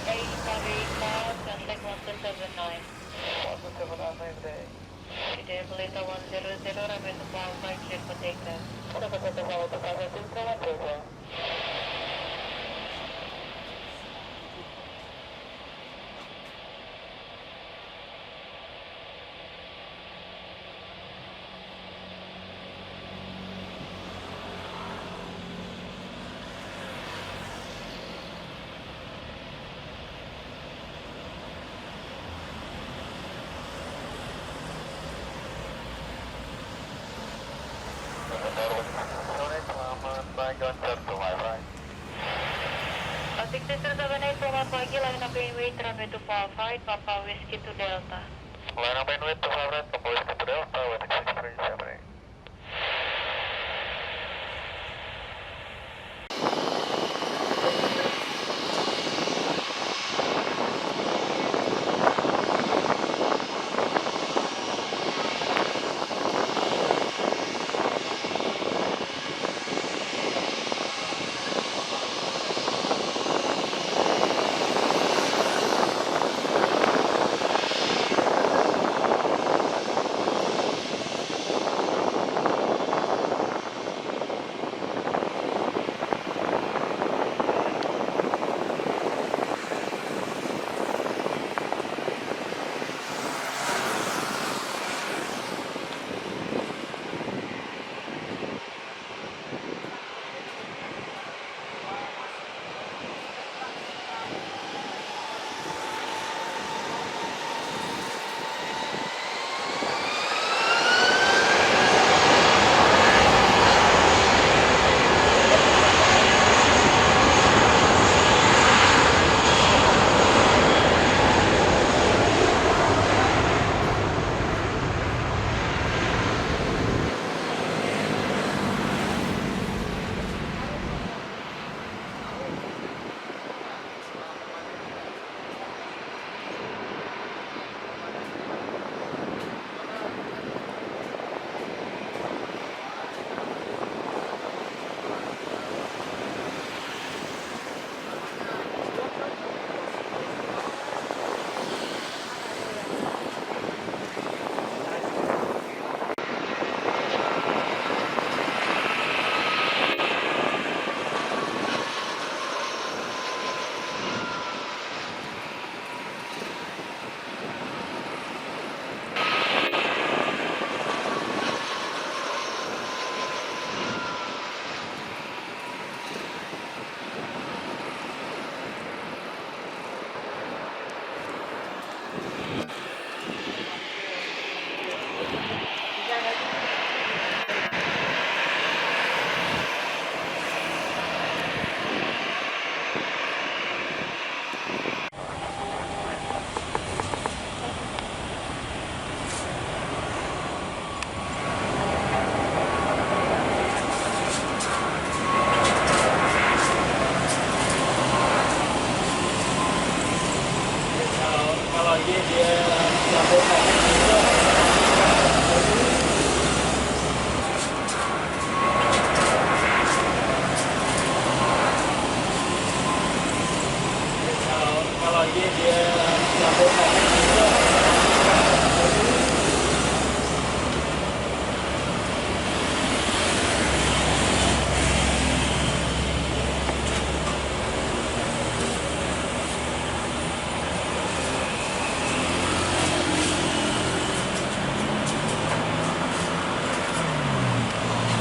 Marika, contact 1279. 1279 day. Today, Belita 100, runway 255, clear for takeoff. Udah ke 1257, selamat terbang. Selamat pagi, Oscar to my right. 6278, selamat pagi, line up in wait, runway 255, Papa Whiskey to Delta. Line up and wait to my right, Papa Whiskey to Delta, with 6378.